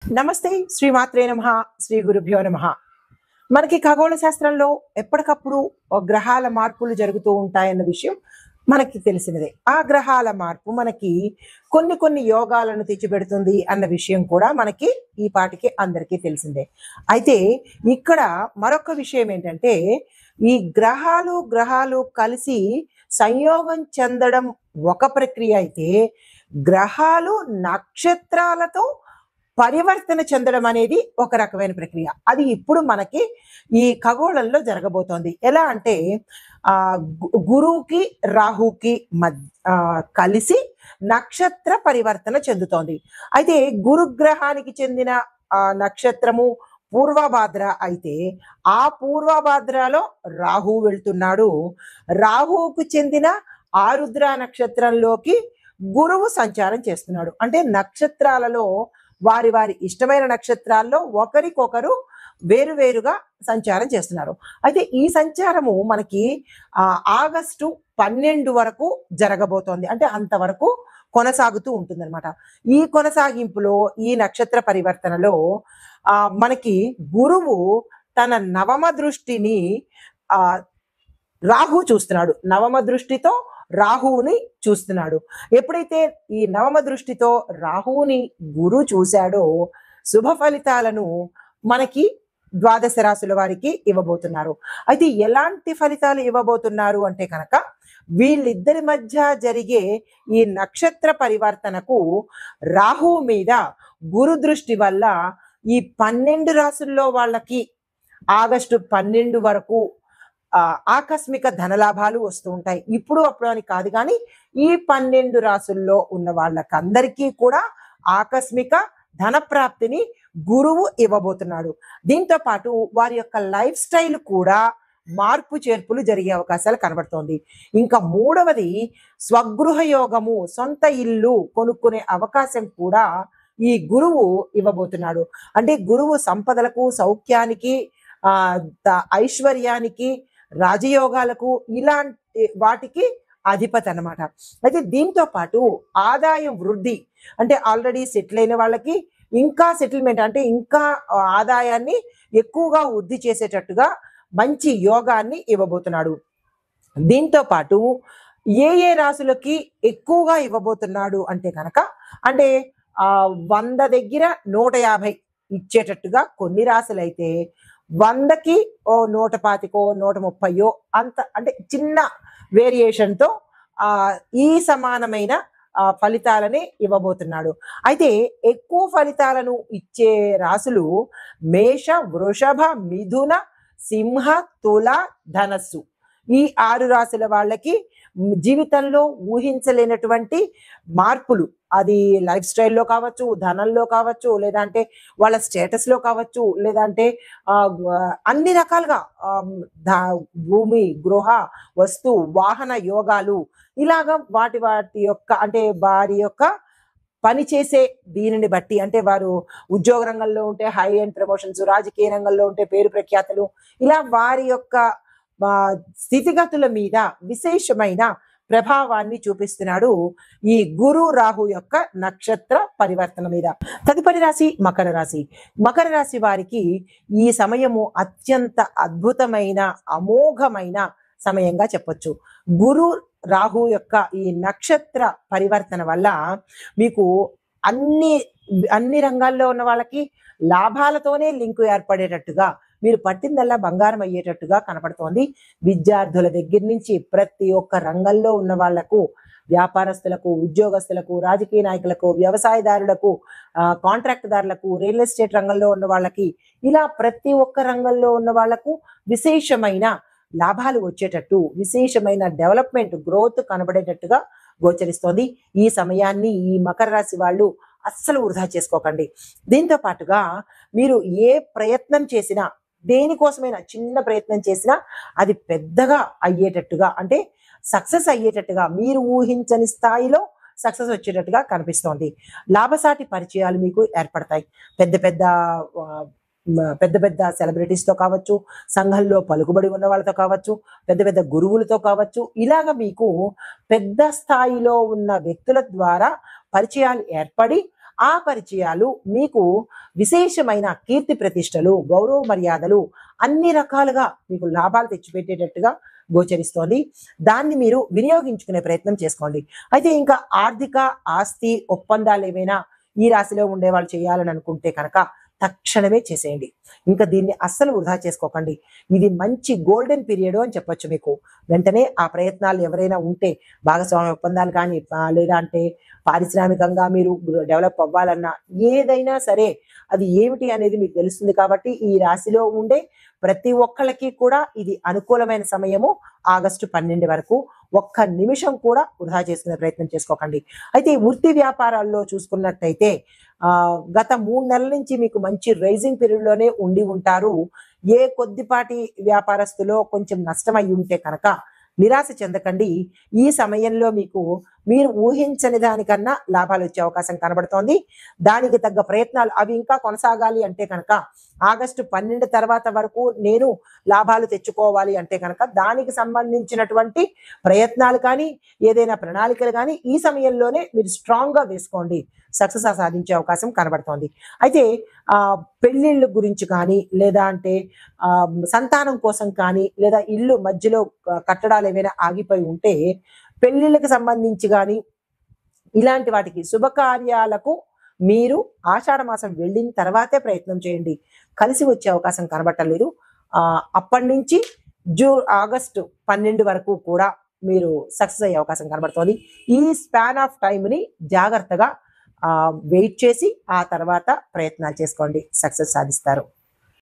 నమస్తే శ్రీమాత్రే నమః శ్రీ గురుభ్యో నమః. మనకి ఖగోళ శాస్త్రంలో ఎప్పటికప్పుడు గ్రహాల మార్పులు జరుగుతూ ఉంటాయన్న విషయం మనకి తెలిసినదే. ఆ గ్రహాల మార్పు మనకి కొన్ని కొన్ని యోగాలను తెచ్చిపెడుతుంది అన్న విషయం కూడా మనకి ఈ పాటికి అందరికీ తెలిసిందే. అయితే ఇక్కడ మరొక విషయం ఏంటంటే, ఈ గ్రహాలు కలిసి సంయోగం చెందడం ఒక ప్రక్రియ అయితే, గ్రహాలు నక్షత్రాలతో పరివర్తన చెందడం అనేది ఒక రకమైన ప్రక్రియ. అది ఇప్పుడు మనకి ఈ ఖగోళంలో జరగబోతోంది. ఎలా అంటే గురువుకి రాహుకి కలిసి నక్షత్ర పరివర్తన చెందుతోంది. అయితే గురుగ్రహానికి చెందిన నక్షత్రము పూర్వభాద్ర అయితే, ఆ పూర్వభాద్రలో రాహు వెళ్తున్నాడు. రాహువుకు చెందిన ఆరుద్ర నక్షత్రంలోకి గురువు సంచారం చేస్తున్నాడు. అంటే నక్షత్రాలలో వారి వారి ఇష్టమైన నక్షత్రాల్లో ఒకరికొకరు వేరువేరుగా సంచారం చేస్తున్నారు. అయితే ఈ సంచారము మనకి ఆగస్టు 12 వరకు జరగబోతోంది. అంటే అంతవరకు కొనసాగుతూ ఉంటుందన్నమాట. ఈ కొనసాగింపులో ఈ నక్షత్ర పరివర్తనలో మనకి గురువు తన నవమ దృష్టిని రాహు చూస్తున్నాడు. నవమ దృష్టితో రాహువుని చూస్తున్నాడు. ఎప్పుడైతే ఈ నవమ దృష్టితో రాహువుని గురు చూశాడో, శుభ ఫలితాలను మనకి ద్వాదశ రాశుల వారికి ఇవ్వబోతున్నారు. అయితే ఎలాంటి ఫలితాలు ఇవ్వబోతున్నారు అంటే కనుక, వీళ్ళిద్దరి మధ్య జరిగే ఈ నక్షత్ర పరివర్తనకు రాహువు మీద గురు దృష్టి వల్ల ఈ 12 రాశుల్లో వాళ్ళకి ఆగస్టు 12 వరకు ఆకస్మిక ధనలాభాలు వస్తూ ఉంటాయి. ఇప్పుడు అప్పుడు అని కాదు, కానీ ఈ 12 రాశుల్లో ఉన్న వాళ్ళకందరికీ కూడా ఆకస్మిక ధన ప్రాప్తిని గురువు ఇవ్వబోతున్నాడు. దీంతో పాటు వారి యొక్క లైఫ్ స్టైల్ కూడా మార్పు చేర్పులు జరిగే అవకాశాలు కనబడుతోంది. ఇంకా మూడవది, స్వగృహ యోగము, సొంత ఇల్లు కొనుక్కునే అవకాశం కూడా ఈ గురువు ఇవ్వబోతున్నాడు. అంటే గురువు సంపదలకు, సౌఖ్యానికి, ఐశ్వర్యానికి, రాజయోగాలకు, ఇలాంటి వాటికి అధిపతి అన్నమాట. అయితే దీంతో పాటు ఆదాయం వృద్ధి, అంటే ఆల్రెడీ సెటిల్ అయిన వాళ్ళకి ఇంకా సెటిల్మెంట్, అంటే ఇంకా ఆదాయాన్ని ఎక్కువగా వృద్ధి చేసేటట్టుగా మంచి యోగాన్ని ఇవ్వబోతున్నాడు. దీంతో పాటు ఏ రాశులకి ఎక్కువగా ఇవ్వబోతున్నాడు అంటే కనుక, అంటే 100 దగ్గర 150 ఇచ్చేటట్టుగా కొన్ని రాశులైతే, 100కి 125 130 అంత, అంటే చిన్న వేరియేషన్తో ఈ సమానమైన ఫలితాలని ఇవ్వబోతున్నాడు. అయితే ఎక్కువ ఫలితాలను ఇచ్చే రాశులు మేష, వృషభ, మిథున, సింహ, తుల, ధనస్సు. ఈ 6 రాశుల వాళ్ళకి జీవితంలో ఊహించలేనటువంటి మార్పులు, అది లైఫ్ స్టైల్లో కావచ్చు, ధనంలో కావచ్చు, లేదంటే వాళ్ళ స్టేటస్లో కావచ్చు, లేదంటే అన్ని రకాలుగా భూమి, గృహ, వస్తు, వాహన యోగాలు, ఇలాగా వాటి యొక్క, అంటే వారి యొక్క పనిచేసే దీనిని బట్టి, అంటే వారు ఉద్యోగ రంగంలో ఉంటే హై అండ్ ప్రమోషన్స్, రాజకీయ రంగంలో ఉంటే పేరు ప్రఖ్యాతులు, ఇలా వారి యొక్క స్థితిగతుల మీద విశేషమైన ప్రభావాన్ని చూపిస్తున్నాడు ఈ గురు రాహు యొక్క నక్షత్ర పరివర్తన మీద. తదుపరి రాశి మకర రాశి. మకర రాశి వారికి ఈ సమయము అత్యంత అద్భుతమైన, అమోఘమైన సమయంగా చెప్పొచ్చు. గురు రాహు యొక్క ఈ నక్షత్ర పరివర్తన వల్ల మీకు అన్ని రంగాల్లో ఉన్న వాళ్ళకి లాభాలతోనే లింకు ఏర్పడేటట్టుగా, మీరు పట్టిందల్లా బంగారం అయ్యేటట్టుగా కనపడుతోంది. విద్యార్థుల దగ్గర నుంచి ప్రతి ఒక్క రంగంలో ఉన్న వాళ్లకు, వ్యాపారస్తులకు, ఉద్యోగస్తులకు, రాజకీయ నాయకులకు, వ్యవసాయదారులకు, కాంట్రాక్టుదారులకు, రియల్ ఎస్టేట్ రంగంలో ఉన్న వాళ్ళకి, ఇలా ప్రతి ఒక్క రంగంలో ఉన్న వాళ్లకు విశేషమైన లాభాలు వచ్చేటట్టు, విశేషమైన డెవలప్మెంట్, గ్రోత్ కనబడేటట్టుగా గోచరిస్తోంది. ఈ సమయాన్ని ఈ మకర రాశి వాళ్ళు అస్సలు వృధా చేసుకోకండి. దీంతో పాటుగా మీరు ఏ ప్రయత్నం చేసినా, దేనికోసమైనా చిన్న ప్రయత్నం చేసినా అది పెద్దగా అయ్యేటట్టుగా, అంటే సక్సెస్ అయ్యేటట్టుగా, మీరు ఊహించని స్థాయిలో సక్సెస్ వచ్చేటట్టుగా కనిపిస్తోంది. లాభసాటి పరిచయాలు మీకు ఏర్పడతాయి. పెద్ద పెద్ద సెలబ్రిటీస్తో కావచ్చు, సంఘంలో పలుకుబడి ఉన్న వాళ్ళతో కావచ్చు, పెద్ద పెద్ద గురువులతో కావచ్చు, ఇలాగ మీకు పెద్ద స్థాయిలో ఉన్న వ్యక్తుల ద్వారా పరిచయాలు ఏర్పడి ఆ పరిచయాలు మీకు విశేషమైన కీర్తి ప్రతిష్టలు, గౌరవ మర్యాదలు అన్ని రకాలుగా మీకు లాభాలు తెచ్చిపెట్టేటట్టుగా గోచరిస్తోంది. దాన్ని మీరు వినియోగించుకునే ప్రయత్నం చేసుకోండి. అయితే ఇంకా ఆర్థిక ఆస్తి ఒప్పందాలు ఏమైనా ఈ రాశిలో ఉండే వాళ్ళు చేయాలని అనుకుంటే కనుక తక్షణమే చేసేయండి. ఇంకా దీన్ని అస్సలు వృధా చేసుకోకండి. ఇది మంచి గోల్డెన్ పీరియడ్ అని చెప్పొచ్చు మీకు. వెంటనే ఆ ప్రయత్నాలు ఎవరైనా ఉంటే భాగస్వామ్య ఒప్పందాలు కానీ లేదా అంటే పారిశ్రామికంగా మీరు డెవలప్ అవ్వాలన్నా ఏదైనా సరే అది ఏమిటి అనేది మీకు తెలుస్తుంది. కాబట్టి ఈ రాశిలో ఉండే ప్రతి ఒక్కళ్ళకి కూడా ఇది అనుకూలమైన సమయము. ఆగస్టు 12 వరకు ఒక్క నిమిషం కూడా వృధా చేసుకునే ప్రయత్నం చేసుకోకండి. అయితే ఈ వృత్తి వ్యాపారాల్లో చూసుకున్నట్టయితే గత 3 నెలల నుంచి మీకు మంచి రైజింగ్ పీరియడ్ లోనే ఉండి ఉంటారు. ఏ కొద్దిపాటి వ్యాపారస్తులో కొంచెం నష్టం అయి ఉంటే కనుక నిరాశ చెందకండి. ఈ సమయంలో మీకు మీరు ఊహించని దానికన్నా లాభాలు వచ్చే అవకాశం కనబడుతోంది. దానికి తగ్గ ప్రయత్నాలు అవి ఇంకా కొనసాగాలి అంటే కనుక ఆగస్టు 12 తర్వాత వరకు నేను లాభాలు తెచ్చుకోవాలి అంటే కనుక దానికి సంబంధించినటువంటి ప్రయత్నాలు కానీ ఏదైనా ప్రణాళికలు కానీ ఈ సమయంలోనే మీరు స్ట్రాంగ్ గా వేసుకోండి. సక్సెస్ సాధించే అవకాశం కనబడుతోంది. అయితే పెళ్లిళ్ళ గురించి కానీ లేదా అంటే సంతానం కోసం కానీ లేదా ఇల్లు మధ్యలో కట్టడాలు ఏమైనా ఆగిపోయి ఉంటే పెళ్లిళ్ళకి సంబంధించి కానీ ఇలాంటి వాటికి శుభకార్యాలకు మీరు ఆషాఢ మాసం వెళ్ళిన తర్వాతే ప్రయత్నం చేయండి. కలిసి వచ్చే అవకాశం కనబట్టలేదు. అప్పటి నుంచి ఆగస్టు 12 వరకు కూడా మీరు సక్సెస్ అయ్యే అవకాశం కనబడుతోంది. ఈ స్పాన్ ఆఫ్ టైంని జాగ్రత్తగా వెయిట్ చేసి ఆ తర్వాత ప్రయత్నాలు చేసుకోండి. సక్సెస్ సాధిస్తారు.